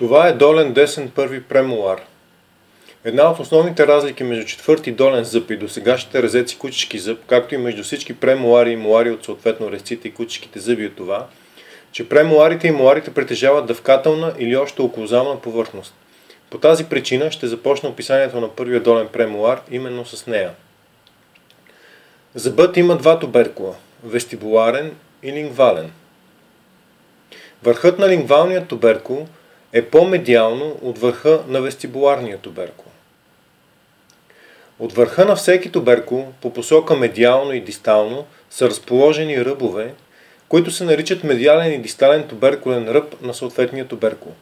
Това е долен десен първи премолар. Една от основните разлики между четвърти долен зъб и досегашните резеци кучешки зъб, както и между всички премолари и молари от съответно резците и кучешките зъби е това, че премоларите и моларите притежават дъвкателна или още околозална повърхност. По тази причина ще започна описанието на първия долен премолар именно с нея. Зъбът има два туберкула – вестибуларен и лингвален. Върхът на лингвалния туберкул е по-медиално от върха на вестибуларния туберкул. От върха на всеки туберкул по посока медиално и дистално са разположени ръбове, които се наричат медиален и дистален туберкулен ръб на съответния туберкул.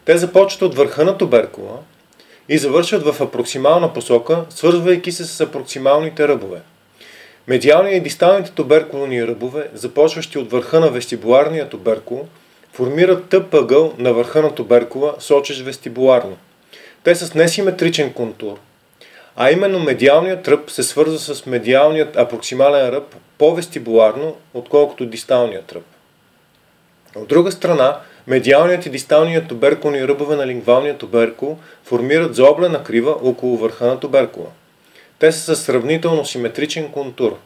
Те започват от върха на туберкула и завършват в апроксимална посока, свързвайки се с апроксималните ръбове. Медиалният и дисталните туберкулни ръбове, започващи от върха на вестибуларния туберкул, формират тъп ъгъл на върха на туберкула, сочещ вестибуларно. Те са с несиметричен контур, а именно медиалният ръб се свързва с медиалният апроксимален ръб по-вестибуларно, отколкото дисталният ръб. От друга страна, медиалният и дисталният туберкулни ръбове на лингвалния туберкул формират заоблена крива около върха на туберкула. Те са със сравнително симетричен контур.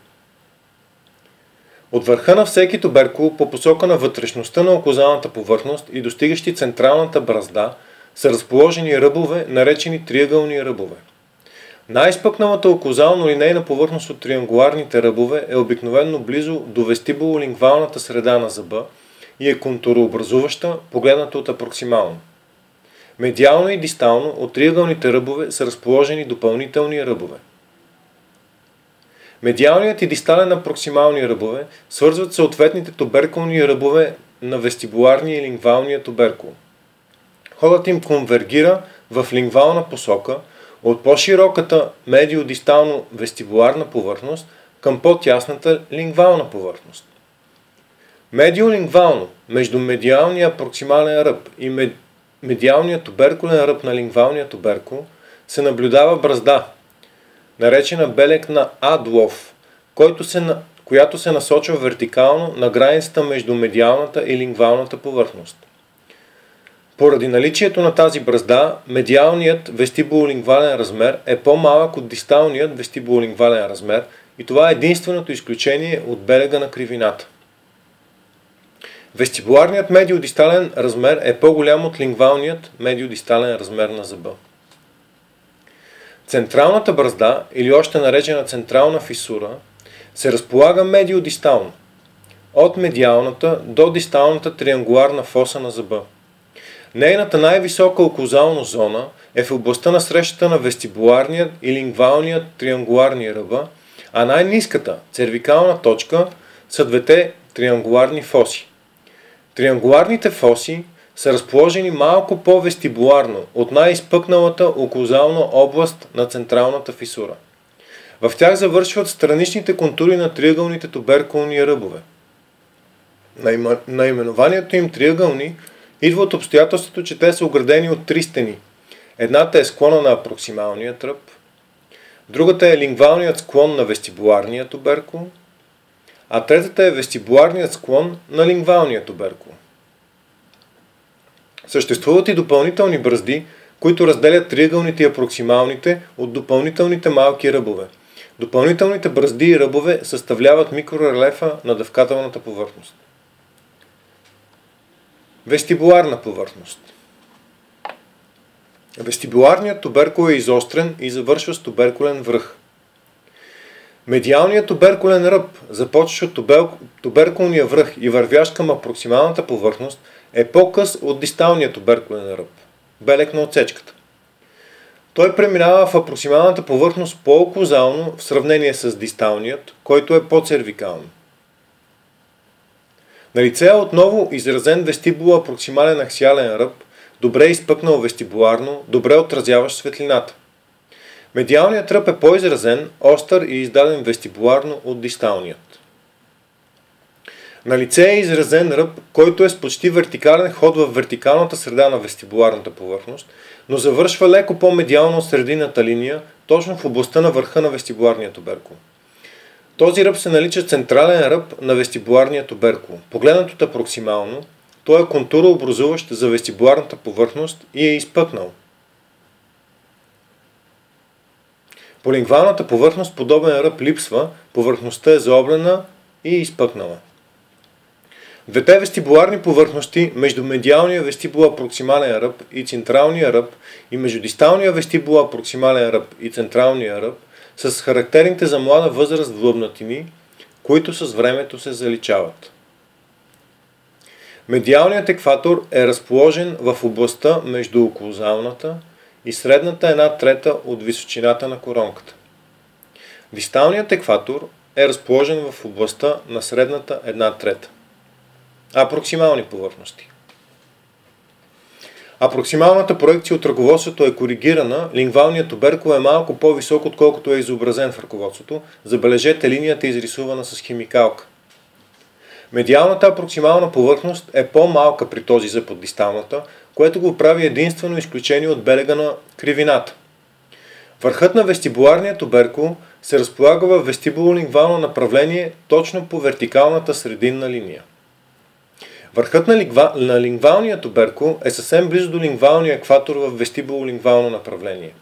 От върха на всеки туберкул по посока на вътрешността на окозалната повърхност и достигащи централната бразда са разположени ръбове, наречени триъгълни ръбове. Най-изпъкналата окозално-линейна повърхност от триангуларните ръбове е обикновено близо до вестибуло-лингвалната среда на зъба и е контурообразуваща, погледната от апроксимално. Медиално и дистално от триъгълните ръбове са разположени допълнителни ръбове. Медиалният и дистален апроксимални ръбове свързват съответните туберкулни ръбове на вестибуларния и лингвалния туберкул. Ходът им конвергира в лингвална посока от по-широката медиодистално-вестибуларна повърхност към по-тясната лингвална повърхност. Медиолингвално, между медиалния апроксимален ръб и медиалния туберкулен ръб на лингвалния туберкул се наблюдава бразда, наречена белег на Адлов, която се насочва вертикално на границата между медиалната и лингвалната повърхност. Поради наличието на тази бразда, медиалният вестибулолингвален размер е по-малък от дисталният вестибулолингвален размер и това е единственото изключение от белега на кривината. Вестибуларният медиодистален размер е по-голям от лингвалният медиодистален размер на зъба. Централната бразда, или още наречена централна фисура, се разполага медиодистално, от медиалната до дисталната триангуларна фоса на зъба. Нейната най-висока окозална зона е в областта на срещата на вестибуларният и лингвалният триангуларни ръба, а най-ниската цервикална точка са двете триангуларни фоси. Триангуларните фоси са разположени малко по-вестибуларно от най-изпъкналата окозална област на централната фисура. В тях завършват страничните контури на триъгълните туберкулни ръбове. Наименованието им триъгълни идва от обстоятелството, че те са оградени от три стени. Едната е склона на апроксималния ръб, другата е лингвалният склон на вестибуларния туберкул, а третата е вестибуларният склон на лингвалния туберкул. Съществуват и допълнителни бразди, които разделят триъгълните и апроксималните от допълнителните малки ръбове. Допълнителните бразди и ръбове съставляват микрорелефа на дъвкателната повърхност. Вестибуларна повърхност. Вестибуларният туберкул е изострен и завършва с туберкулен връх. Медиалният туберкулен ръб, започващ от туберкулния връх и вървящ към апроксималната повърхност, е по-къс от дисталния туберкулен ръб, белег на отсечката. Той преминава в апроксималната повърхност по-окозално в сравнение с дисталният, който е по-цервикално. Налице е отново изразен вестибуло-апроксимален аксиален ръб, добре изпъкнал вестибуларно, добре отразяващ светлината. Медиалният ръб е по-изразен, остър и издаден вестибуларно от дисталният. Налице е изразен ръб, който е с почти вертикален ход в вертикалната среда на вестибуларната повърхност, но завършва леко по-медиално от средината линия, точно в областта на върха на вестибуларния туберкул. Този ръб се нарича централен ръб на вестибуларния туберкул. Погледнат от апроксимално, той е контурообразуващ за вестибуларната повърхност и е изпъкнал. По лингвалната повърхност подобен ръб липсва, повърхността е заоблена и изпъкнала. Двете вестибуларни повърхности между медиалния вестибуло-проксимален ръб и централния ръб и между дисталния вестибуло-проксимален ръб и централния ръб са с характерните за млада възраст влъбнатини, които с времето се заличават. Медиалният екватор е разположен в областта между оклузалната и средната 1/3 от височината на коронката. Дисталният екватор е разположен в областта на средната 1/3. Апроксимални повърхности. Апроксималната проекция от ръководството е коригирана, лингвалният туберкул е малко по-висок, отколкото е изобразен в ръководството. Забележете, линията е изрисувана с химикалка. Медиалната апроксимална повърхност е по-малка при този зъб от дисталната, което го прави единствено изключение от белега на кривината. Върхът на вестибуларния туберкул се разполага в вестибулолингвално направление точно по вертикалната срединна линия. Върхът на лингвалния туберкул е съвсем близо до лингвалния екватор в вестибулолингвално направление.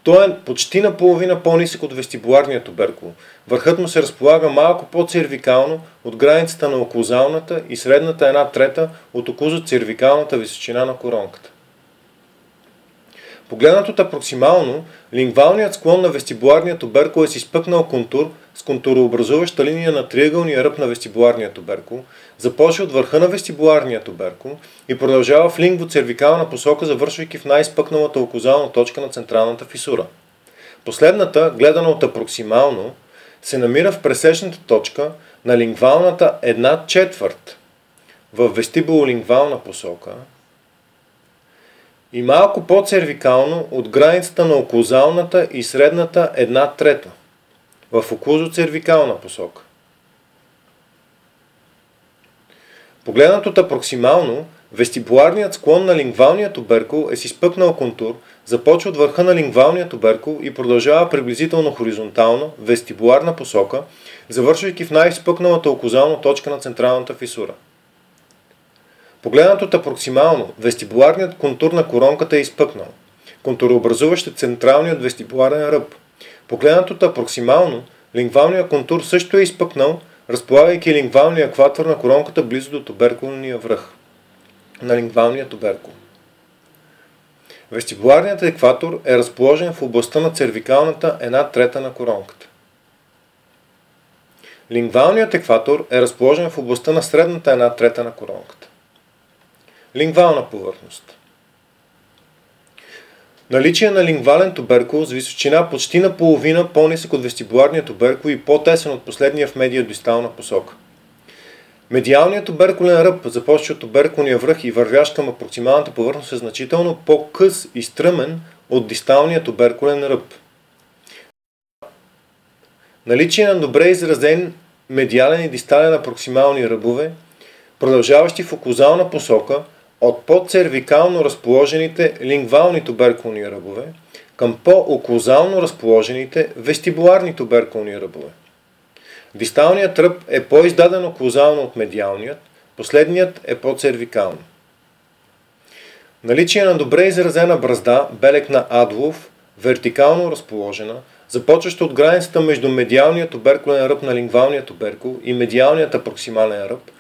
Той е почти наполовина по-нисък от вестибуларния туберкул. Върхът му се разполага малко по-цервикално от границата на оклузалната и средната 1/3 от оклузоцервикалната височина на коронката. Погледнат от апроксимално, лингвалният склон на вестибуларния туберкул е с изпъкнал контур с контурообразуваща линия на триъгълния ръб на вестибуларния туберкул, започва от върха на вестибуларния туберкул и продължава в лингвоцервикална посока, завършвайки в най-изпъкналата оклузална точка на централната фисура. Последната, гледана от апроксимално, се намира в пресечната точка на лингвалната 1/4 в вестибулолингвална посока и малко по-цервикално от границата на оклузалната и средната 1/3 в оклузоцервикална посока. Погледнат от апроксимално, вестибуларният склон на лингвалния туберкул е с изпъкнал контур, започва от върха на лингвалния туберкул и продължава приблизително хоризонтално, вестибуларна посока, завършвайки в най-изпъкналата оклузална точка на централната фисура. Погледнат от апроксимално, вестибуларният контур на коронката е изпъкнал. Контурообразуващ е централният вестибуларен ръб. Погледнат от апроксимално, лингвалният контур също е изпъкнал, разполагайки лингвалния екватор на коронката близо до туберкулния връх на лингвалния туберкул. Вестибуларният екватор е разположен в областта на цервикалната 1/3 на коронката. Лингвалният екватор е разположен в областта на средната 1/3 на коронката. Лингвална повърхност. Наличие на лингвален туберкул с височина почти наполовина по-нисък от вестибуларния туберкул и по-тесен от последния в медиодистална посока. Медиалният туберкулен ръб, започва от туберкулния връх и вървящ към апроксималната повърхност, е значително по-къс и стръмен от дисталния туберкулен ръб. Наличие на добре изразен медиален и дистален апроксимални ръбове, продължаващи в оклузална посока, от по-цервикално разположените лингвални туберкулни ръбове към по-оклузално разположените вестибуларни туберкулни ръбове. Дисталният ръб е по-издаден оклузално от медиалният, последният е по-цервикално. Наличие на добре изразена бразда, белег на Адлов, вертикално разположена, започваща от границата между медиалният туберкулен ръб на лингвалния туберкул и медиалният апроксимален ръб,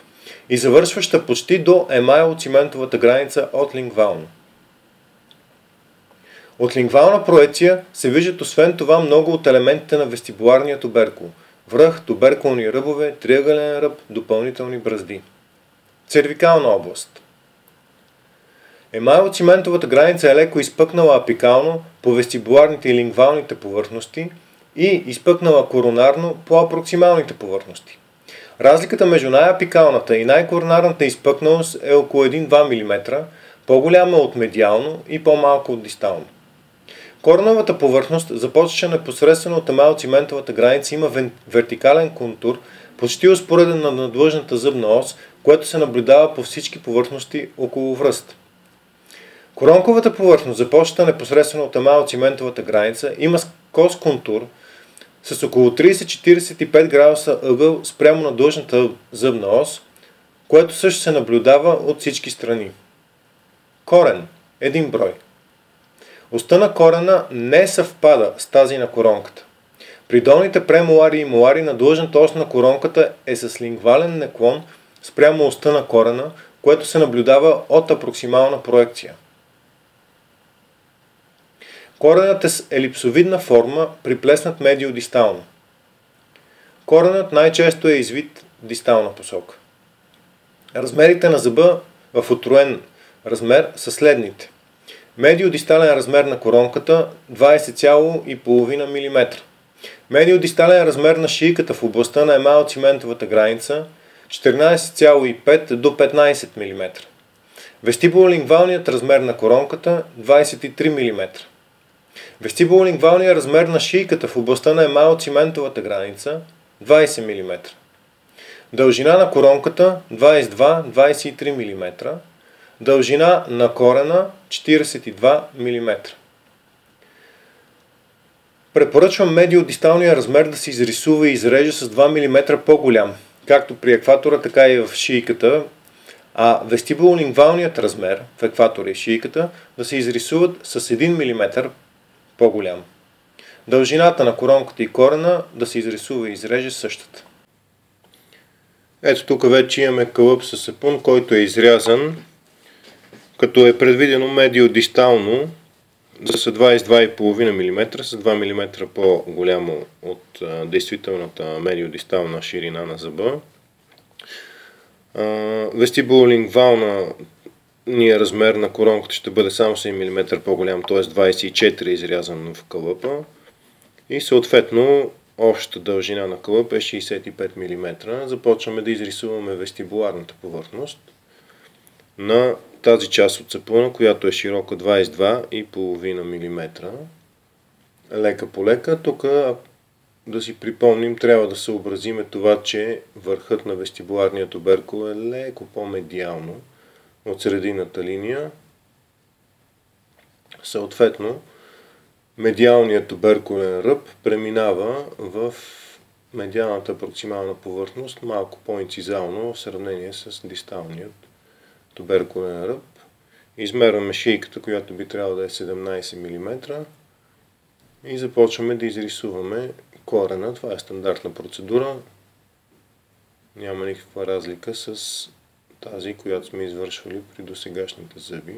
и завършваща почти до емайлоциментовата граница от лингвално. От лингвална проекция се виждат освен това много от елементите на вестибуларния туберкул – връх, туберкулни ръбове, триъгълен ръб, допълнителни бразди. Цервикална област. Емайлоциментовата граница е леко изпъкнала апикално по вестибуларните и лингвалните повърхности и изпъкнала коронарно по апроксималните повърхности. Разликата между най-апикалната и най-коронарната изпъкналост е около 1-2 мм, по-голяма от медиално и по-малко от дистално. Кореновата повърхност започваше непосредствено от емайлоциментовата граница, има вертикален контур, почти успореден на надлъжната зъбна ос, което се наблюдава по всички повърхности около връст. Коронковата повърхност, започваща непосредствено от емайлоциментовата граница, има скос контур с около 30-45 градуса ъгъл спрямо на длъжната зъбна ос, което също се наблюдава от всички страни. Корен – 1 брой. Остта на корена не съвпада с тази на коронката. При долните премолари и молари надлъжната ос на коронката е с лингвален наклон спрямо остта на корена, което се наблюдава от апроксимална проекция. Коренът е с елипсовидна форма, приплеснат медиодистално. Коренът най-често е извит в дистална посока. Размерите на зъба в утроен размер са следните. Медиодистален размер на коронката 20,5 мм. Медиодистален размер на шийката в областта на емалциментовата граница 14,5 до 15 мм. Вестибулолингвалният размер на коронката 23 мм. Вестибулолингвалният размер на шийката в областта на емалциментовата граница 20 мм. Дължина на коронката 22-23 мм. Дължина на корена 42 мм. Препоръчвам медиодисталния размер да се изрисува и изреже с 2 мм по-голям, както при екватора, така и в шийката, а вестибулолингвалният размер в екватора и шийката да се изрисуват с 1 мм по-голям. Дължината на коронката и корена да се изрисува и изреже същата. Ето тук вече имаме кълъп със сапун, който е изрязан, като е предвидено медиодистално да са 22,5 мм с 2 мм по-голямо от действителната медиодистална ширина на зъба. Вестибулолингвалният размер на коронката ще бъде само 7 мм по-голям, т.е. 24 изрязан в кълъпа. И съответно общата дължина на кълъп е 65 мм. Започваме да изрисуваме вестибуларната повърхност на тази част от сапуна, която е широка 22,5 мм. Лека по лека. Тук да си припомним, трябва да съобразиме това, че върхът на вестибуларния туберкул е леко по-медиално от срединната линия. Съответно, медиалният туберкулен ръб преминава в медиалната апроксимална повърхност малко по-инцизално в сравнение с дисталният туберкулен ръб. Измерваме шийката, която би трябвало да е 17 мм и започваме да изрисуваме корена. Това е стандартна процедура. Няма никаква разлика с тази, която сме извършвали при досегашните зъби.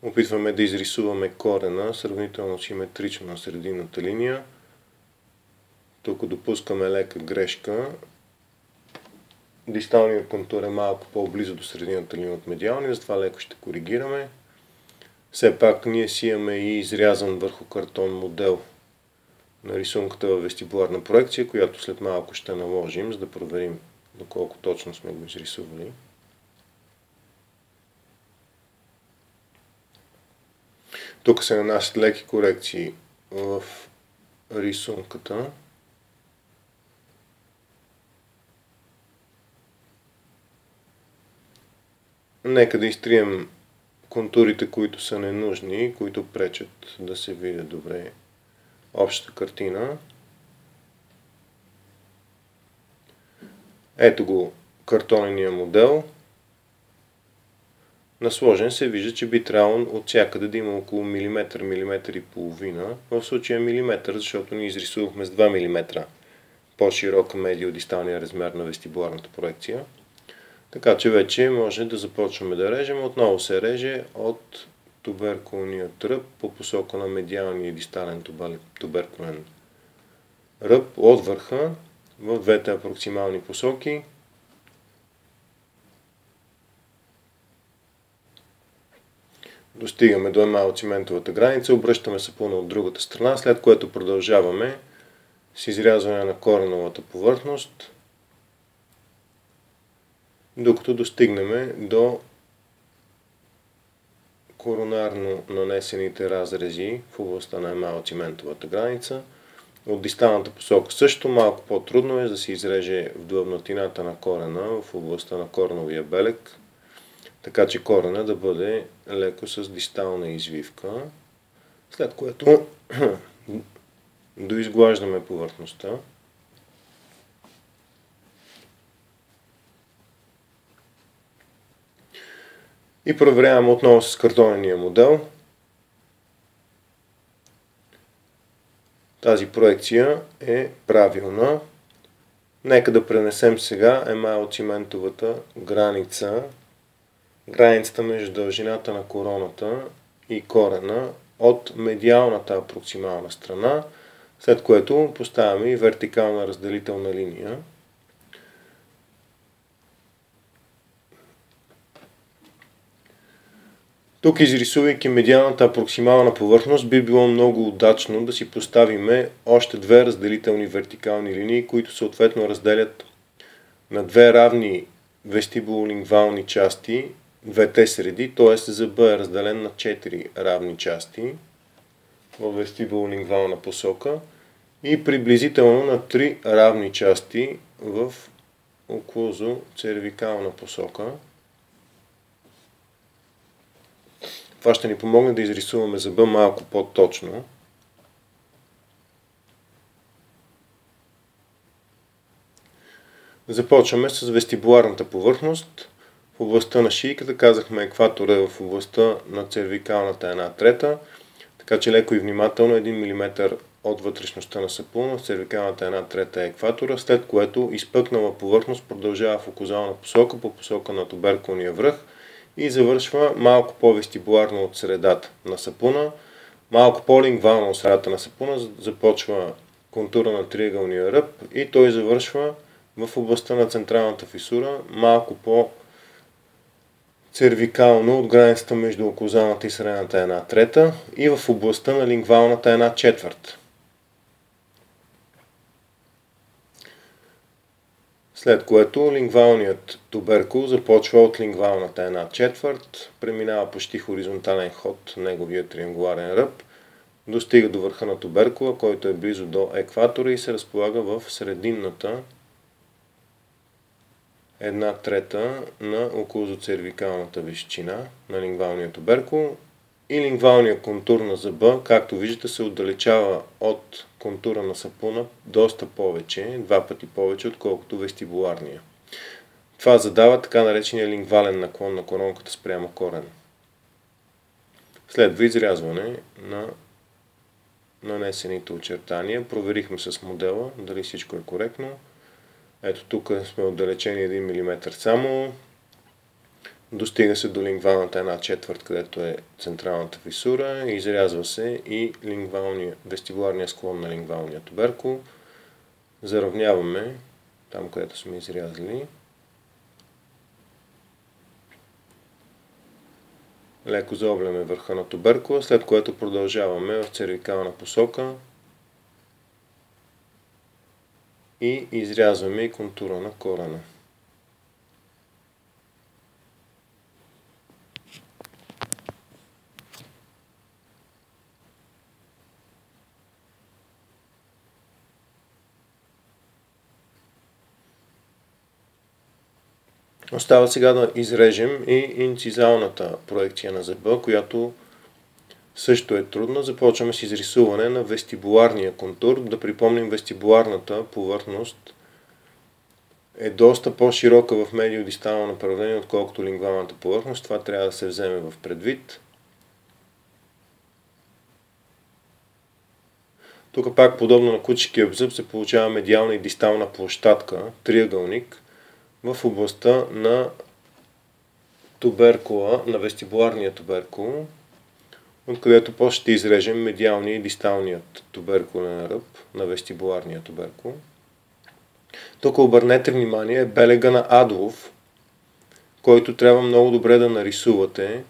Опитваме да изрисуваме корена сравнително симетрично на срединната линия. Тук допускаме лека грешка. Дисталният контур е малко по-близо до средината линия от медиалния, затова леко ще коригираме. Все пак ние си имаме и изрязан върху картон модел на рисунката във вестибуларна проекция, която след малко ще наложим, за да проверим доколко точно сме го изрисували. Тук се нанасят леки корекции в рисунката. Нека да изтрием контурите, които са ненужни, които пречат да се види добре общата картина. Ето го картонения модел. Насложен се вижда, че би трябвало от всякъде да има около милиметър, милиметър и половина. В случая милиметър, защото ние изрисувахме с 2 мм по-широка медиодисталния размер на вестибуларната проекция. Така че вече може да започваме да режем. Отново се реже от туберкулния ръб по посока на медиалния и дистален туберкулен ръб от върха в двете апроксимални посоки. Достигаме до емалциментовата граница, обръщаме сапуна от другата страна, след което продължаваме с изрязване на кореновата повърхност, докато достигнем до коронарно нанесените разрези в областта на емалциментовата граница. От дисталната посока също малко по-трудно е да се изреже в длъбнатината на корена в областта на кореновия белег, така че корена да бъде леко с дистална извивка, след което доизглаждаме повърхността. И проверявам отново с картонения модел. Тази проекция е правилна. Нека да пренесем сега емайлциментовата граница, границата между дължината на короната и корена от медиалната апроксимална страна, след което поставяме и вертикална разделителна линия. Тук, изрисувайки медиалната апроксимална повърхност, би било много удачно да си поставиме още две разделителни вертикални линии, които съответно разделят на две равни вестибулолингвални части двете среди, т.е. зъбът е разделен на 4 равни части в вестибулолингвална посока и приблизително на 3 равни части в оклузо-цервикална посока. Това ще ни помогне да изрисуваме зъба малко по-точно. Започваме с вестибуларната повърхност. В областта на шийката казахме екватора е в областта на цервикалната 1/3, така че леко и внимателно 1 мм от вътрешността на сапуна в цервикалната 1/3 е екватора, след което изпъкнала повърхност продължава в окозална посока по посока на туберкулния връх и завършва малко по-вестибуларно от средата на сапуна. Малко по-лингвално от средата на сапуна започва контура на триъгълния ръб и той завършва в областта на централната фисура, малко по-цервикално от границата между оклузалната и средната 1/3 и в областта на лингвалната 1/4. След което лингвалният туберкул започва от лингвалната 1/4, преминава почти хоризонтален ход неговия триангуларен ръб, достига до върха на туберкула, който е близо до екватора и се разполага в срединната 1/3 на оклузоцервикалната височина на лингвалния туберкул и лингвалния контур на зъба, както виждате, се отдалечава от контура на сапуна доста повече, 2 пъти повече, отколкото вестибуларния. Това задава така наречения лингвален наклон на коронката спрямо корена. Следва изрязване на нанесените очертания. Проверихме с модела дали всичко е коректно. Ето тук сме отдалечени 1 мм само. Достига се до лингвалната 1/4, където е централната фисура. Изрязва се и вестибуларния склон на лингвалния туберкул. Заравняваме там, където сме изрязали. Леко заобляме върха на туберкула, след което продължаваме в цервикална посока и изрязваме и контура на корена. Остава сега да изрежем и инцизалната проекция на зъба, която също е трудна. Започваме с изрисуване на вестибуларния контур. Да припомним, вестибуларната повърхност е доста по-широка в медиодистално направление, отколкото лингвалната повърхност. Това трябва да се вземе в предвид. Тук пак, подобно на кучешкия зъб, се получава медиална и дистална площадка, триъгълник, в областта на туберкула, на вестибуларния туберкул, откъдето после ще изрежем медиалния и дисталният туберкулен ръб на вестибуларния туберкул. Тук обърнете внимание белега на Адлов, който трябва много добре да нарисувате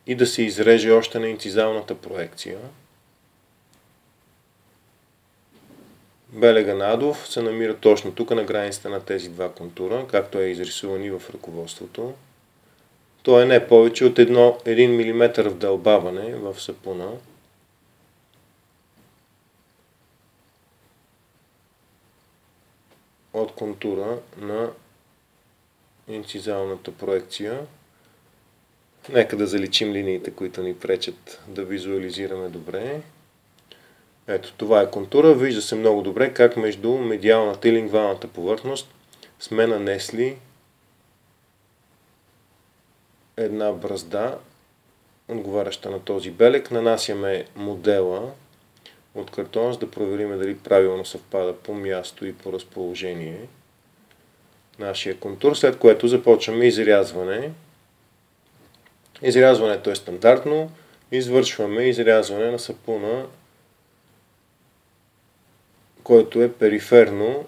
и да се изреже още на инцизалната проекция. Белега на Адлов се намира точно тук на границата на тези два контура, както е изрисуван и в ръководството. То е не повече от 1 мм вдълбаване в сапуна. От контура на инцизалната проекция. Нека да заличим линиите, които ни пречат да визуализираме добре. Ето, това е контура. Вижда се много добре как между медиалната и лингвалната повърхност сме нанесли една бразда, отговаряща на този белег. Нанасяме модела от картон, за да проверим дали правилно съвпада по място и по разположение нашия контур, след което започваме изрязване. Изрязването е стандартно. Извършваме изрязване на сапуна, който е периферно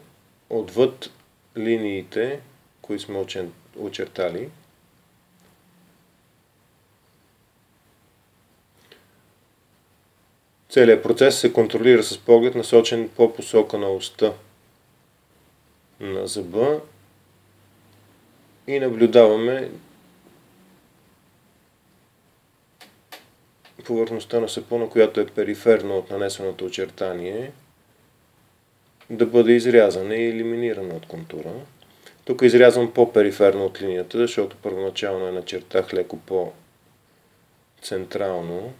отвъд линиите, които сме очертали. Целият процес се контролира с поглед, насочен по посока на оста на зъба и наблюдаваме повърхността на сапуна, която е периферна от нанесеното очертание, да бъде изрязана и елиминирана от контура. Тук изрязвам по-периферно от линията, защото първоначално я начертах леко по-централно.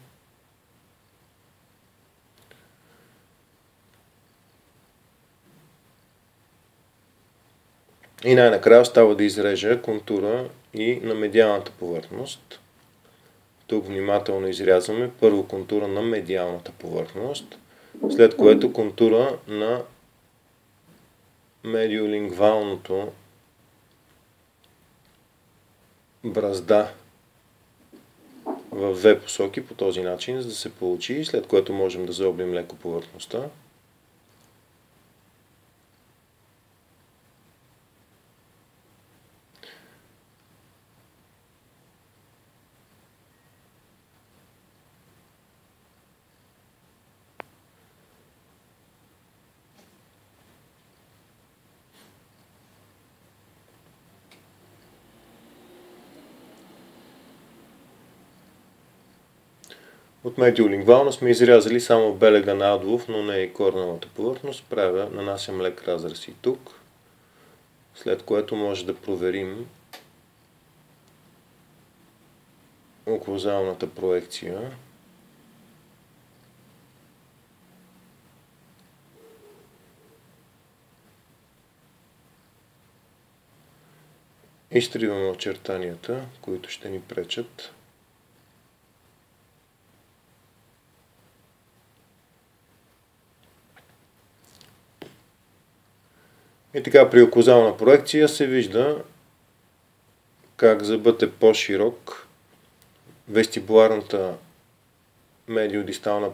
И най-накрая остава да изрежа контура и на медиалната повърхност. Тук внимателно изрязваме първо контура на медиалната повърхност, след което контура на медиолингвалното бразда в две посоки по този начин, за да се получи, след което можем да заоблим леко повърхността. От медиолингвална сме изрязали само белега на адлов, но не и корневата повърхност. Нанасям лек разрез и тук, след което може да проверим оклузалната проекция. Изтриваме очертанията, които ще ни пречат. И така при оклузална проекция се вижда как зъбът е по-широк, вестибуларната медиодистална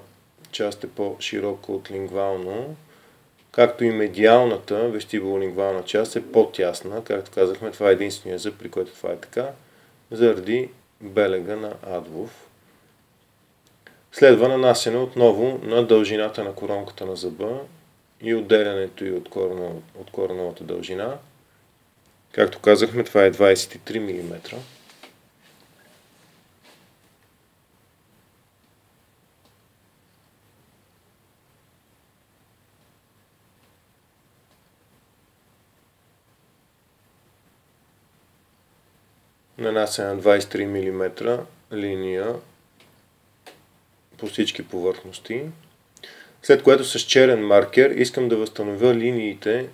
част е по-широка от лингвално, както и медиалната вестибулолингвална част е по-тясна. Както казахме, това е единствения зъб, при който това е така, заради белега на адлов. Следва нанасяне отново на дължината на коронката на зъба и отделянето й от кореновата дължина. Както казахме, това е 23 мм. Нанасяме на 23 мм линия по всички повърхности. След което с черен маркер искам да възстановя линиите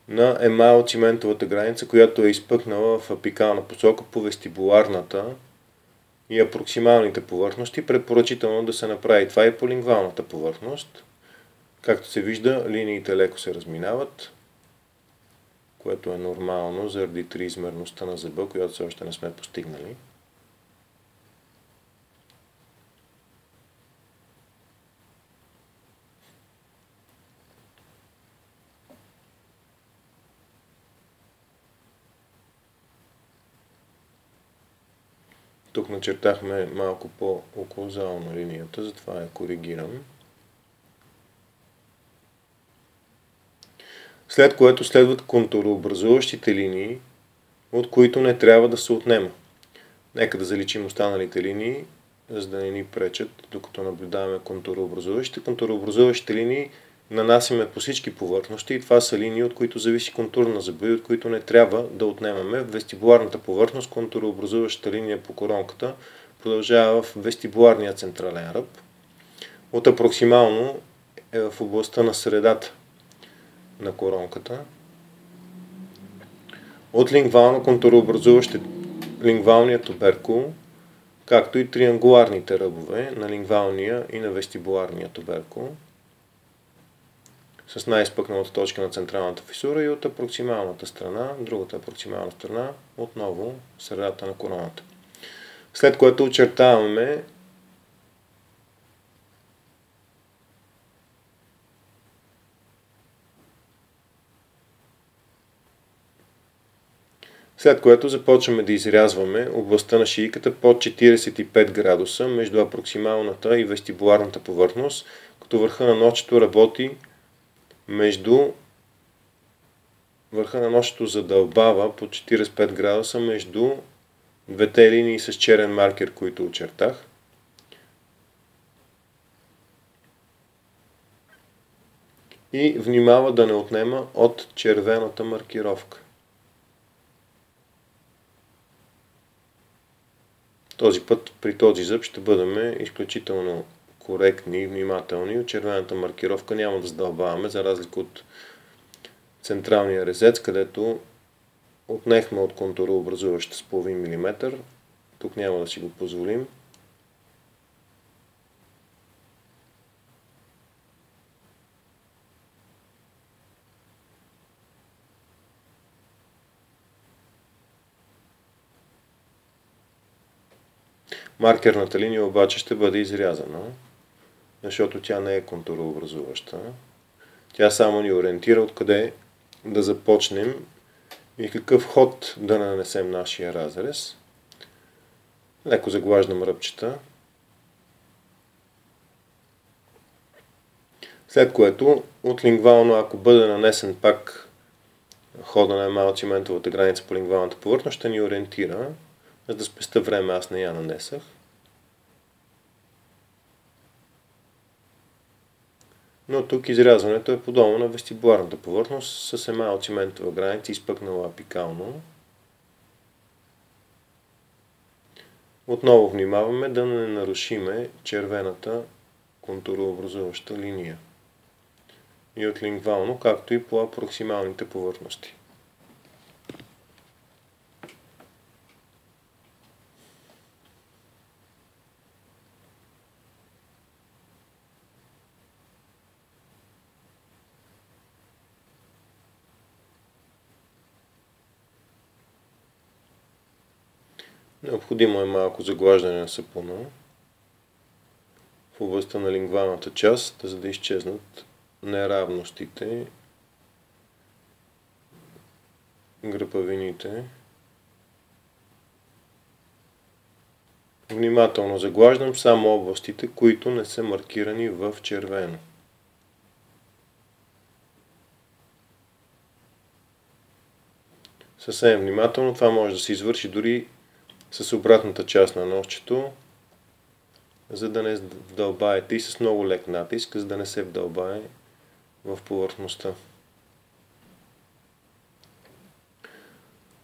на емайл-циментовата граница, която е изпъкнала в апикална посока по вестибуларната и апроксималните повърхности. Препоръчително да се направи това и по лингвалната повърхност. Както се вижда, линиите леко се разминават, което е нормално заради триизмерността на зъба, която все още не сме постигнали. Тук начертахме малко по-оклузално линията, затова я коригирам. След което следват контурообразуващите линии, от които не трябва да се отнема. Нека да заличим останалите линии, за да не ни пречат, докато наблюдаваме контурообразуващите. Контурообразуващите линии нанасяме по всички повърхности и това са линии, от които зависи контур на зъба и от които не трябва да отнемаме. В вестибуларната повърхност контурообразуващата линия по коронката продължава в вестибуларния централен ръб. От апроксимално е в областта на средата на коронката. От лингвално контурообразуващите лингвалния туберкул, както и триангуларните ръбове на лингвалния и на вестибуларния туберкул, с най-изпъкналата точка на централната фисура и от апроксималната страна, другата апроксимална страна, отново в средата на короната. След което очертаваме започваме да изрязваме областта на шийката под 45 градуса между апроксималната и вестибуларната повърхност, като върха на носчето работи върха на носчето задълбава по 45 градуса между двете линии с черен маркер, които очертах. И внимава да не отнема от червената маркировка. Този път при този зъб ще бъдем изключително коректни и внимателни. От червената маркировка няма да задълбаваме, за разлика от централния резец, където отнехме от контурообразуваща с половин милиметър. Тук няма да си го позволим. Маркерната линия обаче ще бъде изрязана, защото тя не е контурообразуваща. Тя само ни ориентира откъде да започнем и какъв ход да нанесем нашия разрез. Леко заглаждам ръбчета. След което от лингвално, ако бъде нанесен пак хода на емалциментовата граница по лингвалната повърхност, ще ни ориентира. За да спестя време, аз не я нанесах. Но тук изрязването е подобно на вестибуларната повърхност с емалциментова граница, изпъкнала апикално. Отново внимаваме да не нарушиме червената контурообразуваща линия. И от лингвално, както и по апроксималните повърхности. Необходимо е малко заглаждане на сапуна в областта на лингвалната част, за да изчезнат неравностите, гръпавините. Внимателно заглаждам само областите, които не са маркирани в червено. Съвсем внимателно, това може да се извърши дори с обратната част на носчето, за да не вдълбаете и с много лек натиск, за да не се вдълбае в повърхността.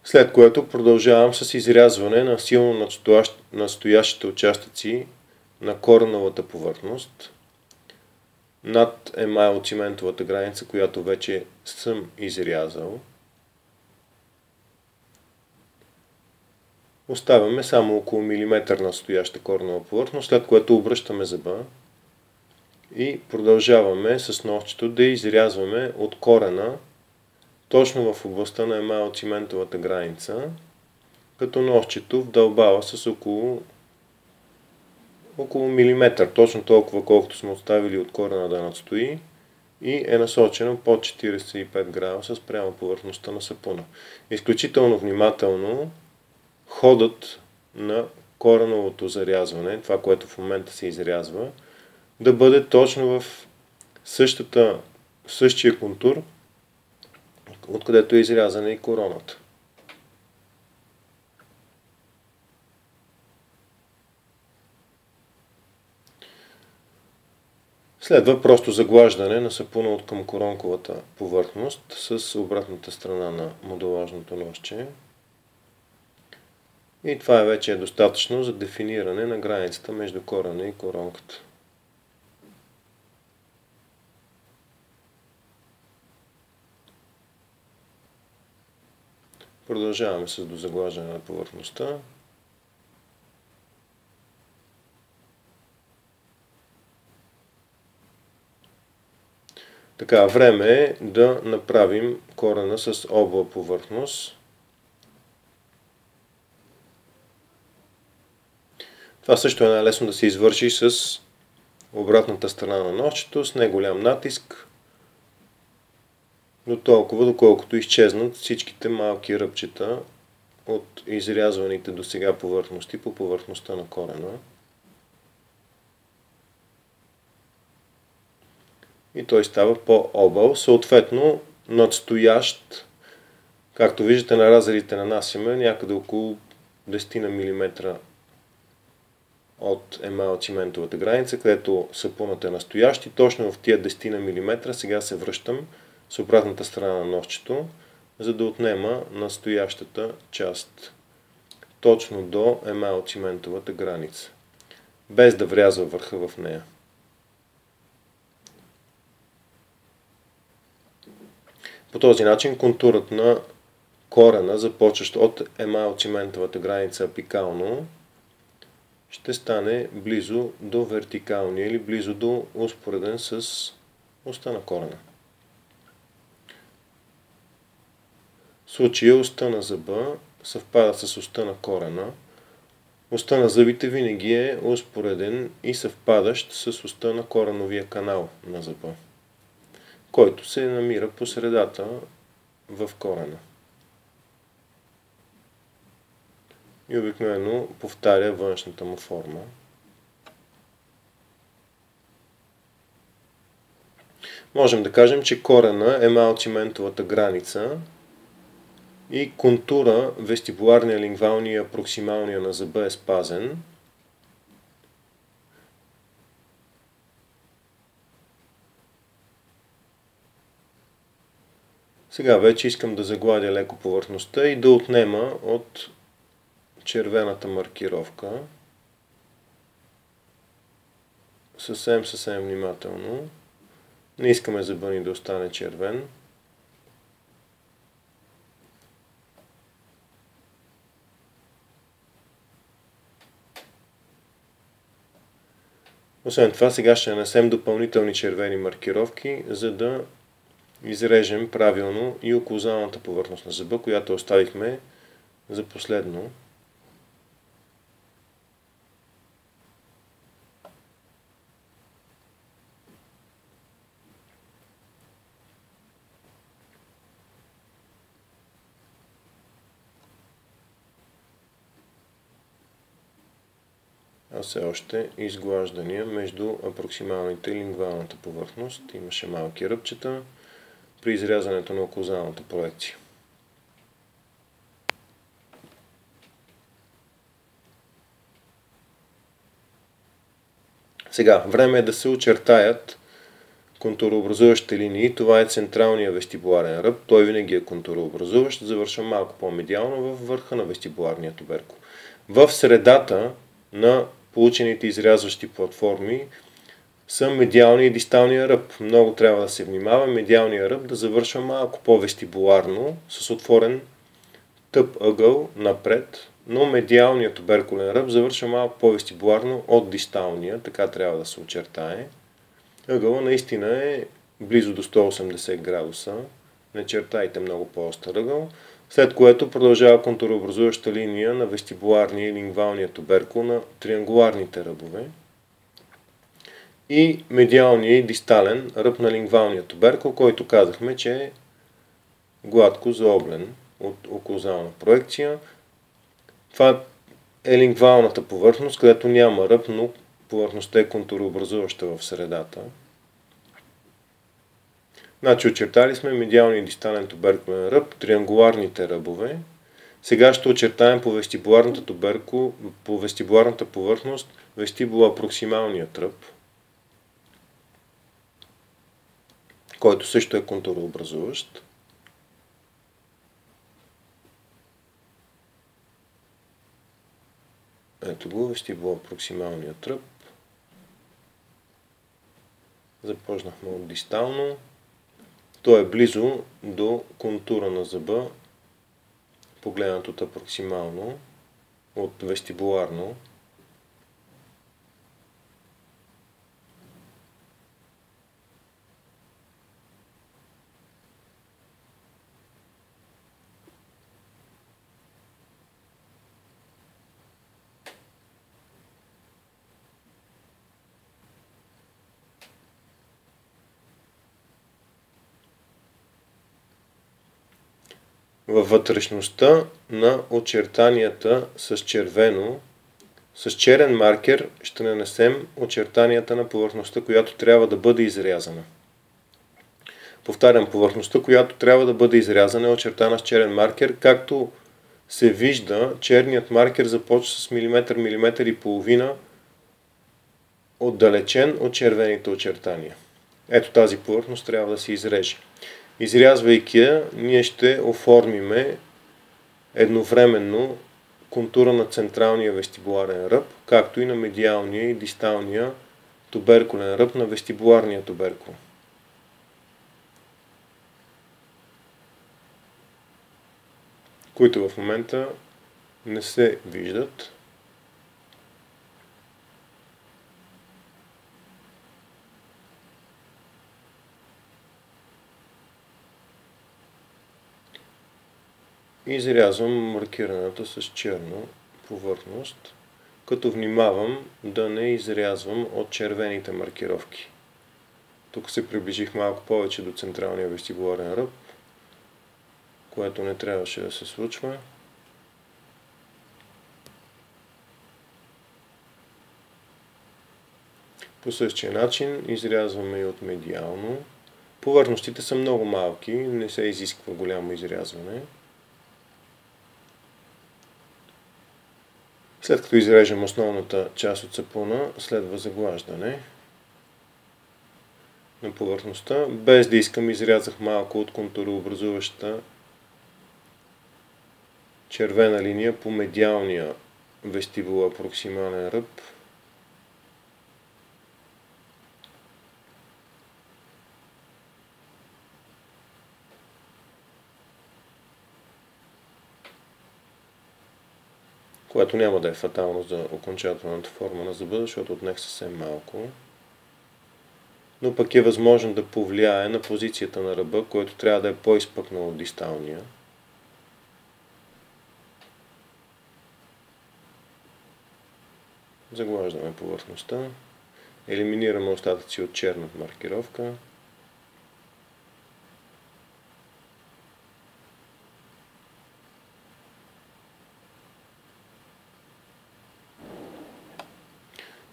След което продължавам с изрязване на силно настоящите участъци на кореновата повърхност над емайлциментовата граница, която вече съм изрязал. Оставяме само около милиметър настояща коренова повърхност, след което обръщаме зъба и продължаваме с носчето да изрязваме от корена точно в областта на емайлциментовата граница, като носчето вдълбава с около милиметър, точно толкова колкото сме оставили от корена да надстои и е насочено под 45 градуса спрямо повърхността на сапуна. Изключително внимателно ходът на кореновото зарязване, това, което в момента се изрязва, да бъде точно в същия контур, откъдето е изрязана и короната. Следва просто заглаждане на сапуна от към коронковата повърхност с обратната страна на модуложното носче. И това вече е достатъчно за дефиниране на границата между корена и коронката. Продължаваме с дозаглаждане на повърхността. Така, време е да направим корена с обла повърхност. Това също е най-лесно да се извърши с обратната страна на ножчето, с неголям натиск, до толкова, доколкото изчезнат всичките малки ръбчета от изрязваните до сега повърхности по повърхността на корена. И той става по-объл, съответно надстоящ, както виждате на разредите нанасяме някъде около 10 на мм от емалциментовата граница, където сапунът е настоящ и точно в тия 10 на мм сега се връщам с обратната страна на ножчето, за да отнема настоящата част точно до емалциментовата граница, без да врязва върха в нея. По този начин контурът на корена, започващ от емалциментовата граница апикално, ще стане близо до вертикалния или близо до успореден с оста на корена. В случая оста на зъба съвпада с оста на корена. Оста на зъбите винаги е успореден и съвпадащ с оста на кореновия канал на зъба, който се намира по средата в корена. И обикновено повтаря външната му форма. Можем да кажем, че корена е емалциментовата граница и контура, вестибуларния, лингвалния и проксималния на зъба е спазен. Сега вече искам да загладя леко повърхността и да отнема от червената маркировка. Съвсем внимателно. Не искаме зъба ни да остане червен. Освен това, сега ще нанесем допълнителни червени маркировки, за да изрежем правилно и оклузалната повърхност на зъба, която оставихме за последно. А все още изглаждания между апроксималната и лингвалната повърхност. Имаше малки ръбчета при изрязането на оклузалната проекция. Сега, време е да се очертаят контурообразуващите линии. Това е централния вестибуларен ръб. Той винаги е контурообразуващ. Завършва малко по-медиално във върха на вестибуларния туберкул. В средата на получените изрязващи платформи са медиалния и дисталния ръб. Много трябва да се внимава медиалния ръб да завършва малко по-вестибуларно, с отворен тъп ъгъл напред, но медиалният туберкулен ръб завършва малко по-вестибуларно от дисталния, така трябва да се очертае. Ъгъла наистина е близо до 180 градуса, не чертайте много по-остър ъгъл, след което продължава контурообразуваща линия на вестибуларния и лингвалния туберкул на триангуларните ръбове и медиалния и дистален ръб на лингвалния туберкул, който казахме, че е гладко заоблен от оклузална проекция. Това е лингвалната повърхност, където няма ръб, но повърхността е контурообразуваща в средата. Значи очертали сме медиалния и дистален туберкулен ръб, триангуларните ръбове. Сега ще очертаем по вестибуларната повърхност вестибула проксималният ръб, който също е контурообразуващ. Ето го, вестибула проксималният ръб. Започнахме от дистално. Той е близо до контура на зъба погледнато от апроксимално, от вестибуларно. Във вътрешността на очертанията с червено, с черен маркер ще нанесем очертанията на повърхността, която трябва да бъде изрязана. Повтарям, повърхността, която трябва да бъде изрязана е очертана с черен маркер. Както се вижда, черният маркер започва с милиметър, милиметър и половина отдалечен от червените очертания. Ето тази повърхност трябва да се изреже. Изрязвайки я, ние ще оформиме едновременно контура на централния вестибуларен ръб, както и на медиалния и дисталния туберкулен ръб на вестибуларния туберкул. Които в момента не се виждат. Изрязвам маркираната с черно повърхност, като внимавам да не изрязвам от червените маркировки. Тук се приближих малко повече до централния вестибуларен ръб, което не трябваше да се случва. По същия начин изрязваме и от медиално. Повърхностите са много малки, не се изисква голямо изрязване. След като изрежем основната част от сапуна, следва заглаждане на повърхността. Без да искам, изрязах малко от контурообразуващата червена линия по медиалния вестибулоапроксимален ръб. Което няма да е фатално за окончателната форма на зъба, защото отнех съвсем малко. Но пък е възможно да повлияе на позицията на ръба, който трябва да е по-изпъкнал от дисталния. Заглаждаме повърхността. Елиминираме остатъци от черната маркировка.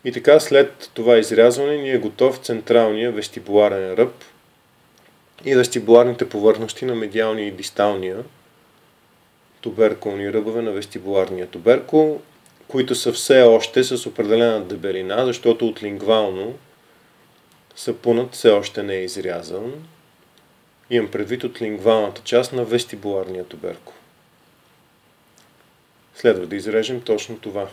И така, след това изрязване ни е готов централния вестибуларен ръб и вестибуларните повърхности на медиалния и дисталния туберкулни ръбове на вестибуларния туберкул, които са все още с определена дебелина, защото от лингвално сапунът все още не е изрязан. Имам предвид от лингвалната част на вестибуларния туберкул. Следва да изрежем точно това.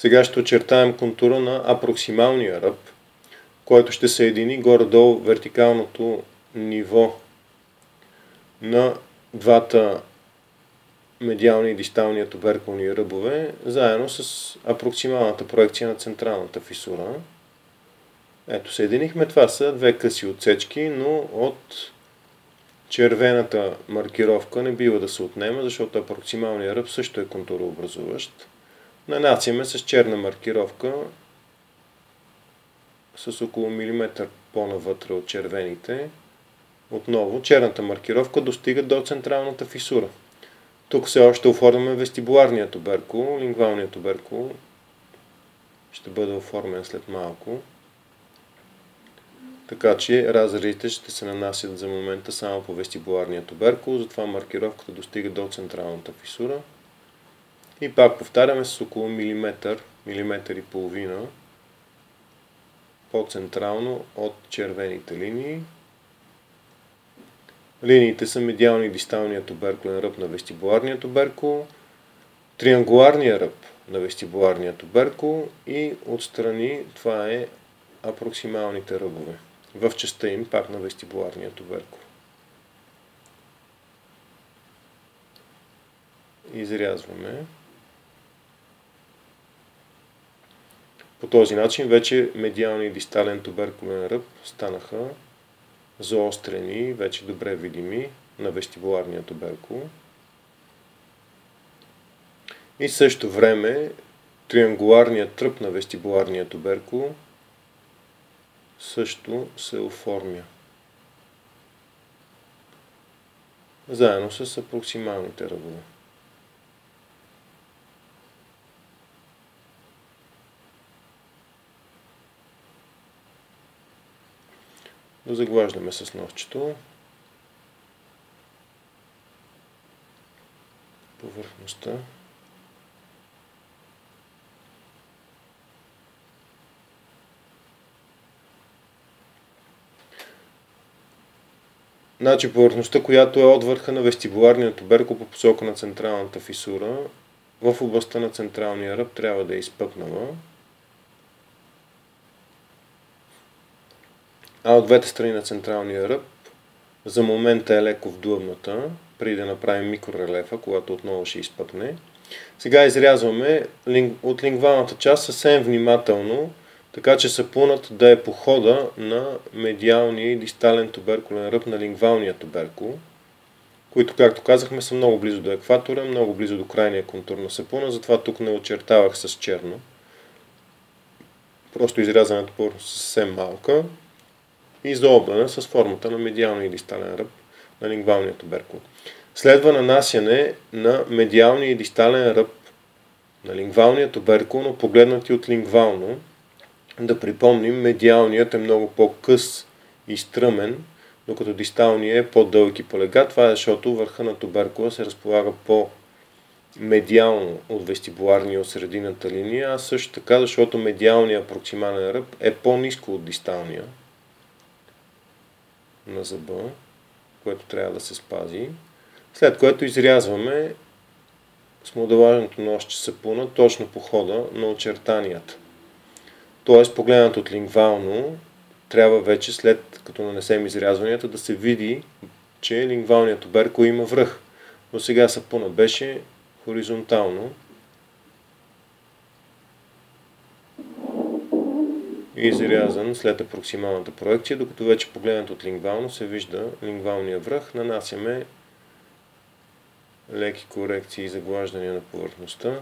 Сега ще очертаем контура на апроксималния ръб, който ще съедини горе-долу вертикалното ниво на двата медиални и дисталния туберкулни ръбове, заедно с апроксималната проекция на централната фисура. Ето, съединихме. Това са две къси отсечки, но от червената маркировка не бива да се отнема, защото апроксималният ръб също е контурообразуващ. Нанасяме с черна маркировка с около милиметър по-навътре от червените. Отново черната маркировка достига до централната фисура. Тук все още оформяме вестибуларния туберкул, лингвалния туберкул ще бъде оформен след малко. Така че разрезите ще се нанасят за момента само по вестибуларния туберкул, затова маркировката достига до централната фисура. И пак повтаряме с около милиметър, милиметър и половина по-централно от червените линии. Линиите са медиалния и дисталния туберкулен ръб на вестибуларния туберкул, триангуларния ръб на вестибуларния туберкул и отстрани това е апроксималните ръбове в частта им пак на вестибуларния туберкул. Изрязваме. По този начин вече медиалния и дистален туберкулен ръб станаха заострени, вече добре видими на вестибуларния туберкул. И в същото време триангуларният тръб на вестибуларния туберкул също се оформя. Заедно с апроксималните ръбове. Заглаждаме с ножчето повърхността. Значи повърхността, която е от върха на вестибуларния туберкул по посока на централната фисура, в областта на централния ръб трябва да е изпъкнала. А от двете страни на централния ръб за момента е леко вдлъбната, преди да направим микрорелефа, когато отново ще изпъкне. Сега изрязваме от лингвалната част съвсем внимателно, така че сапунът да е по хода на медиалния и дистален туберкулен ръб на лингвалния туберкул, които, както казахме, са много близо до екватора, много близо до крайния контур на сапуна, затова тук не очертавах с черно. Просто изрязаната повърхност е съвсем малка и заоблена с формата на медиалния и дистален ръб на лингвалния туберкул. Следва нанасяне на медиалния и дистален ръб на лингвалния туберкул, но погледнати от лингвално. Да припомним, медиалният е много по-къс и стръмен, докато дисталният е по-дълъг и полегат. Това е защото върха на туберкула се разполага по-медиално от вестибуларния от средината линия, а също така, защото медиалният апроксимален ръб е по-ниско от дисталния на зъба, което трябва да се спази. След което изрязваме с моделажното ножче сапуна точно по хода на очертанията. Т.е. погледнато от лингвално, трябва вече след като нанесем изрязванията да се види, че лингвалният туберкул има връх. Но сега сапуна беше хоризонтално. Изрязан след апроксималната проекция, докато вече погледнато от лингвално се вижда лингвалния връх. Нанасяме леки корекции и заглаждания на повърхността.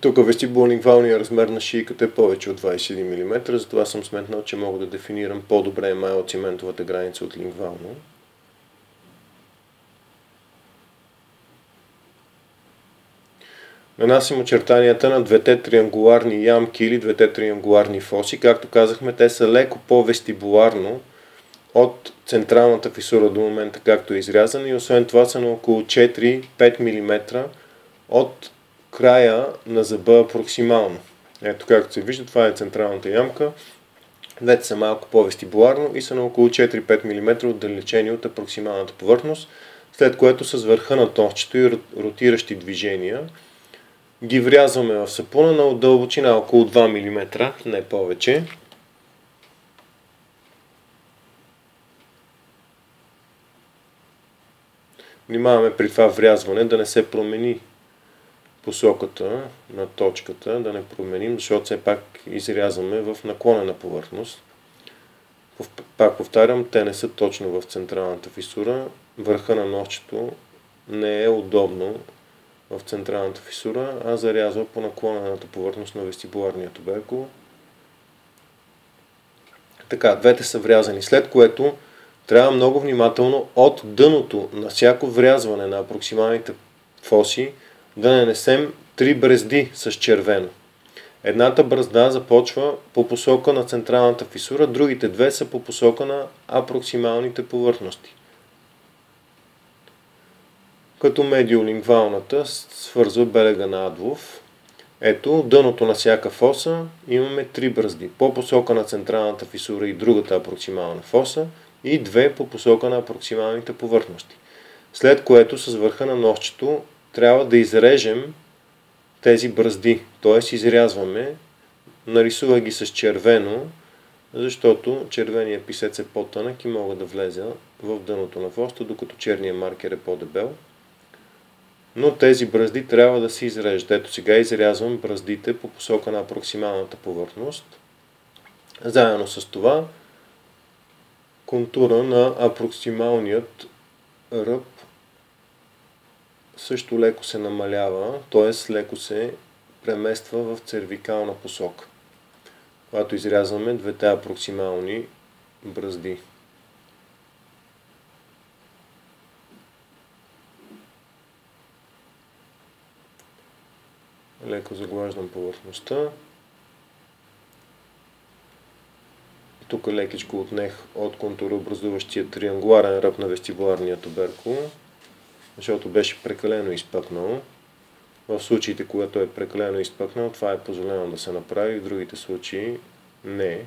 Тук вестибулно-лингвалният размер на шийката е повече от 21 мм, затова съм сметнал, че мога да дефинирам по-добре емайлоциментовата граница от лингвално. Нанасим очертанията на двете триангуларни ямки или двете триангуларни фоси. Както казахме, те са леко по-вестибуларно от централната фисура до момента, както е изрязана, и освен това са на около 4-5 мм от края на зъба апроксимално. Ето, както се вижда, това е централната ямка. Двете са малко по-вестибуларно и са на около 4-5 мм отдалечени от апроксималната повърхност, след което с върха на тончето и ротиращи движения ги врязваме в сапуна на дълбочина около 2 мм, не повече. Внимаваме при това врязване да не се промени посоката на точката, да не променим, защото все пак изрязваме в наклонена повърхност. Пак повтарям, те не са точно в централната фисура. Върха на ножчето не е удобно в централната фисура, а зарязва по наклонената повърхност на вестибуларния туберкул. Така, двете са врязани, след което трябва много внимателно от дъното на всяко врязване на апроксималните фоси да нанесем 3 брезди с червено. Едната бръзда започва по посока на централната фисура, другите две са по посока на апроксималните повърхности. Като медиолингвалната свързва белега на Адлов. Ето, дъното на всяка фоса имаме 3 бръзди. По посока на централната фисура и другата апроксимална фоса и 2 по посока на апроксималните повърхности. След което с върха на ножчето трябва да изрежем тези бръзди, т.е. изрязваме, нарисувах ги с червено, защото червеният писец е по-тънък и мога да влеза в дъното на фоста, докато черният маркер е по-дебел. Но тези бръзди трябва да се изрежат. Ето сега изрязвам бръздите по посока на апроксималната повърхност. Заедно с това контура на апроксималният ръб също леко се намалява, т.е. леко се премества в цервикална посока, когато изрязваме двете апроксимални бръзди. Леко заглаждам повърхността. Тук лекичко отнех от контура образуващия триангуларен ръб на вестибуларния туберкул, защото беше прекалено изпъкнал. В случаите, когато е прекалено изпъкнал, това е позволено да се направи, в другите случаи не.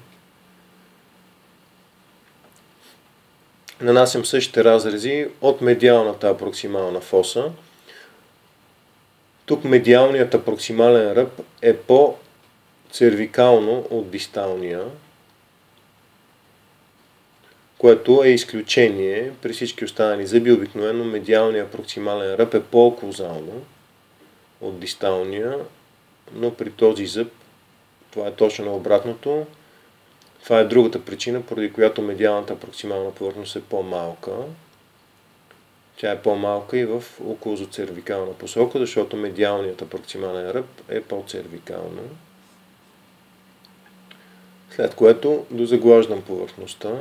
Нанасям същите разрези от медиалната апроксимална фоса. Тук медиалният апроксимален ръб е по-цервикално от дисталния, което е изключение. При всички останали зъби обикновено медиалният апроксимален ръб е по-оклузално от дисталния, но при този зъб това е точно обратното. Това е другата причина, поради която медиалната апроксимална повърхност е по-малка. Тя е по-малка и в околозоцервикална посока, защото медиалният апроксимален ръб е по-цервикално. След което дозаглаждам повърхността.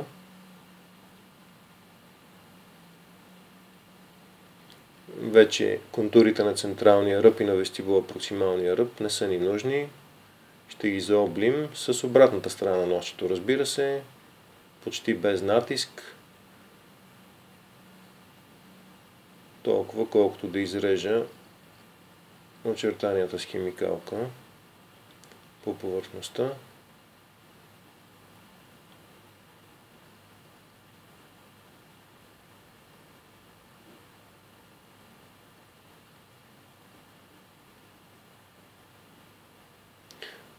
Вече контурите на централния ръб и на вестибулоапроксималния ръб не са ни нужни. Ще ги заоблим с обратната страна на ножчето, разбира се, почти без натиск. Толкова, колкото да изрежа очертанията с химикалка по повърхността.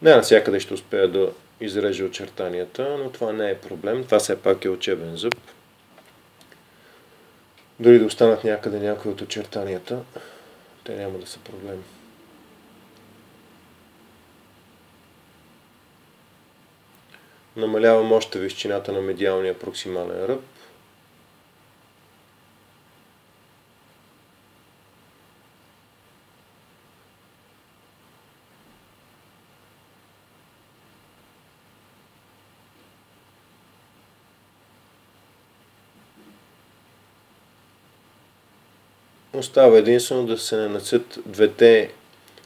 Не навсякъде ще успея да изрежа очертанията, но това не е проблем. Това все пак е учебен зъб. Дори да останат някъде някои от очертанията, те няма да са проблем. Намалявам още височината на медиалния апроксимален ръб. Остава единствено да се нанесат двете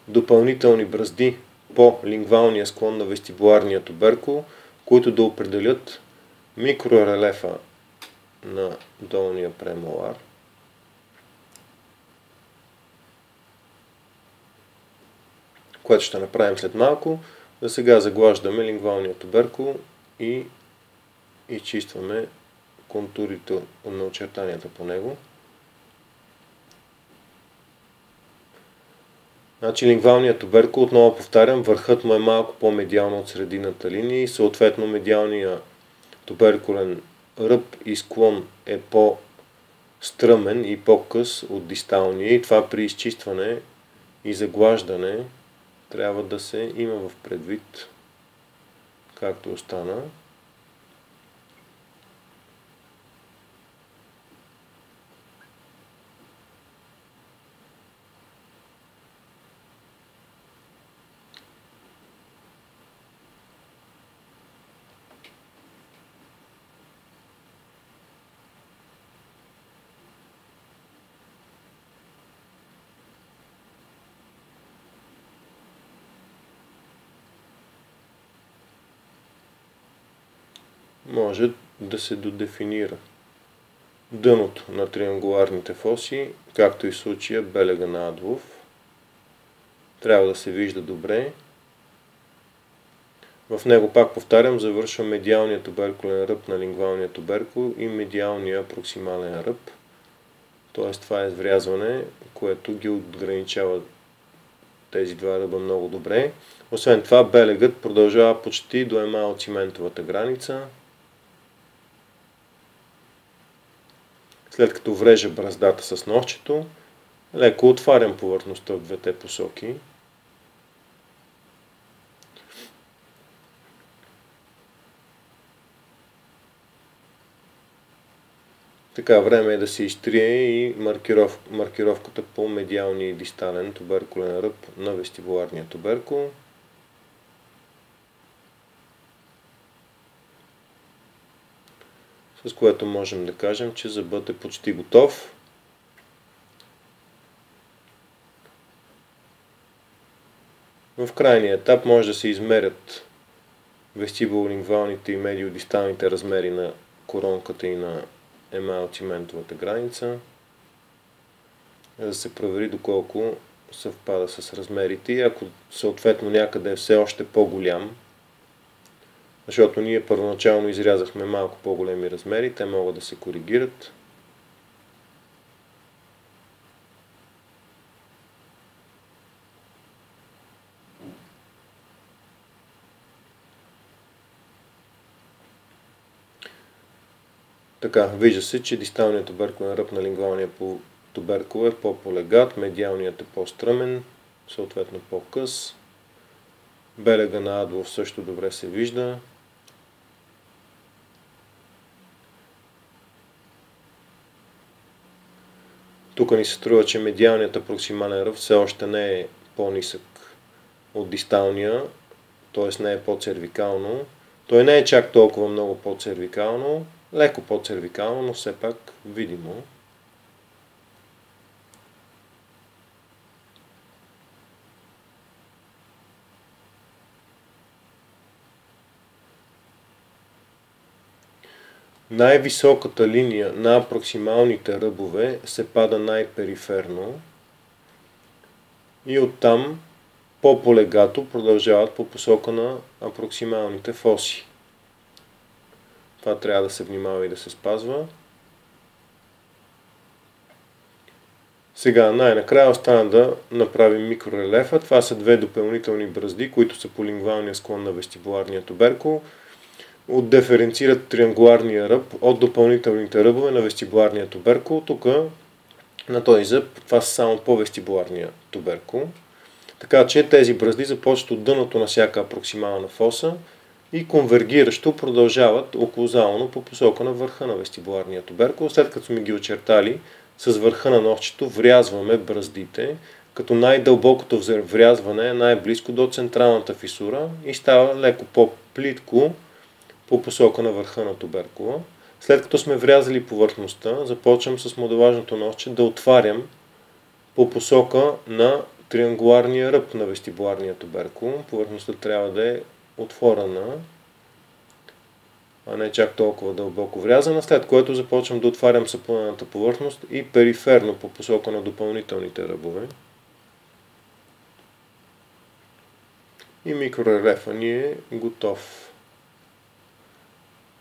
допълнителни бръзди по лингвалния склон на вестибуларния туберкул, които да определят микрорелефа на долния премолар. Което ще направим след малко. За сега заглаждаме лингвалния туберкул и изчистваме контурите на очертанията по него. Значи лингвалният туберкул, отново повтарям, върхът му е малко по-медиално от средината линия и съответно медиалният туберкулен ръб и склон е по-стръмен и по-къс от дисталния и това при изчистване и заглаждане трябва да се има в предвид, както остана. може да се додефинира дъното на триангуларните фоси, както и в случая белега на Адлов. Трябва да се вижда добре. В него, пак повтарям, завършва медиалният туберкулен ръб на лингвалния туберкул и медиалния проксимален ръб. Т.е. това е врязване, което ги отграничава тези два ръба много добре. Освен това, белегът продължава почти до емалциментовата граница. След като врежа браздата с ножчето, леко отварям повърхността в двете посоки. Така, време е да се изтрие и маркировката по медиалния и дистален туберкулен ръб на вестибуларния туберкул. С което можем да кажем, че зъбът е почти готов. В крайния етап може да се измерят вестибулолингвалните и медиодисталните размери на коронката и на емалциментовата граница, за да се провери доколко съвпада с размерите и ако съответно някъде е все още по-голям, защото ние първоначално изрязахме малко по-големи размери, те могат да се коригират. Така, вижда се, че дисталният туберкулен ръб на лингвалния туберкул е по-полегат, медиалният е по-стръмен, съответно по-къс. Белега на Адлов също добре се вижда. Тук ни се струва, че медиалният апроксимален ръб все още не е по-нисък от дисталния, т.е. не е по-цервикално. Той не е чак толкова много по-цервикално, леко по-цервикално, но все пак видимо. Най-високата линия на апроксималните ръбове се пада най-периферно и оттам по-полегато продължават по посока на апроксималните фоси. Това трябва да се внимава и да се спазва. Сега най-накрая остана да направим микрорелефа. Това са две допълнителни бръзди, които са по лингвалния склон на вестибуларния туберкул. Отдиференцират триангуларния ръб от допълнителните ръбове на вестибуларния туберкул. Тук на този зъб това са само по вестибуларния туберкул. Така че тези бръзди започват от дъното на всяка апроксимална фоса и конвергиращо продължават оклузално по посока на върха на вестибуларния туберкул. След като сме ги очертали, с върха на ножчето врязваме бръздите, като най-дълбокото врязване е най-близко до централната фисура и става леко по-плитко по посока на върха на туберкула. След като сме врязали повърхността, започвам с модулажното ножче да отварям по посока на триангуларния ръб на вестибуларния туберкул. Повърхността трябва да е отворена, а не чак толкова дълбоко врязана, след което започвам да отварям сапунената повърхност и периферно по посока на допълнителните ръбове. И микрорелефа ни е готов.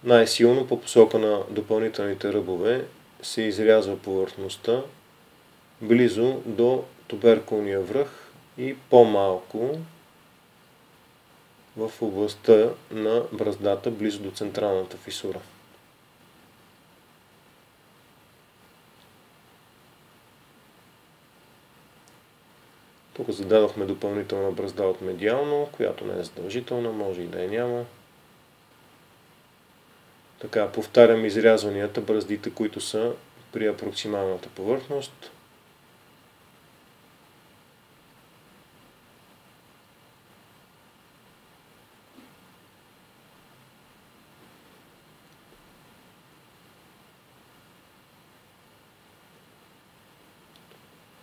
Най-силно по посока на допълнителните ръбове се изрязва повърхността близо до туберкулния връх и по-малко в областта на браздата, близо до централната фисура. Тук зададохме допълнителна бразда от медиално, която не е задължителна, може и да я няма. Така, повтарям изрязванията, браздите, които са при апроксималната повърхност.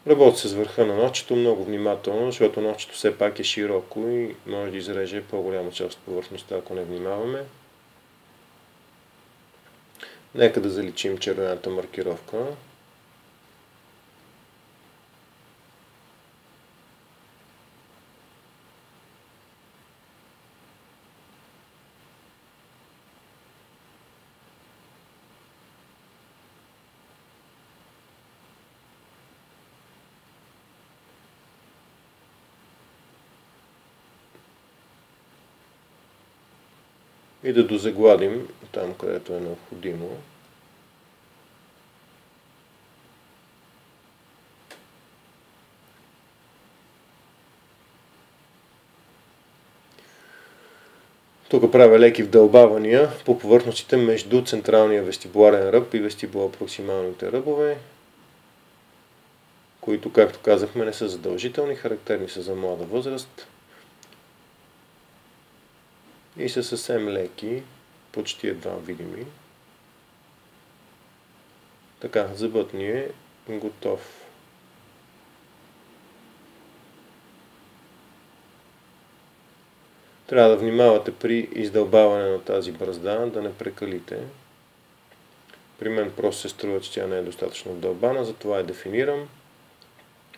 Работи се с върха на ножчето много внимателно, защото ножчето все пак е широко и може да изреже по-голяма част от повърхността, ако не внимаваме. Нека да заличим червената маркировка. И да дозагладим там, където е необходимо. Тук правя леки вдълбавания по повърхностите между централния вестибуларен ръб и вестибулопроксималните ръбове, които, както казахме, не са задължителни, характерни са за млада възраст и са съвсем леки, почти едва видими. Така, зъбът ни е готов. Трябва да внимавате при издълбаване на тази бразда, да не прекалите. При мен просто се струва, че тя не е достатъчно вдълбана, затова я дефинирам.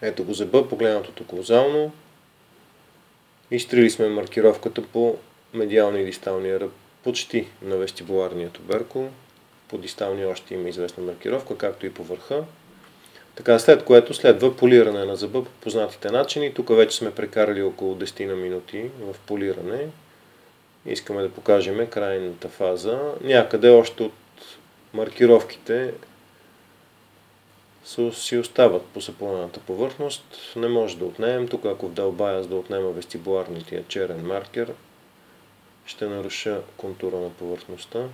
Ето го зъба, погледнато тук околозално. Изтрили сме маркировката по медиалния и дисталния ръб почти на вестибуларния туберкул. По дисталния още има известна маркировка, както и по върха. Така, след което следва полиране на зъба по познатите начини. Тук вече сме прекарали около 10 на минути в полиране. Искаме да покажем крайната фаза. Някъде още от маркировките си остават по сапунената повърхност. Не може да отнемем. Тук ако вдълбая, за да отнема вестибуларния черен маркер, ще наруша контура на повърхността.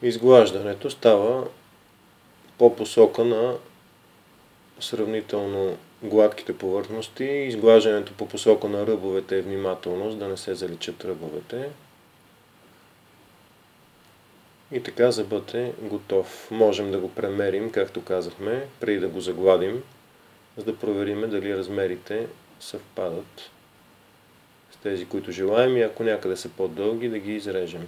Изглаждането става по посока на сравнително гладките повърхности. Изглаждането по посока на ръбовете е внимателно, за да не се заличат ръбовете. И така зъбът е готов. Можем да го премерим, както казахме, преди да го загладим, за да проверим дали размерите съвпадат с тези, които желаем, и ако някъде са по-дълги, да ги изрежем.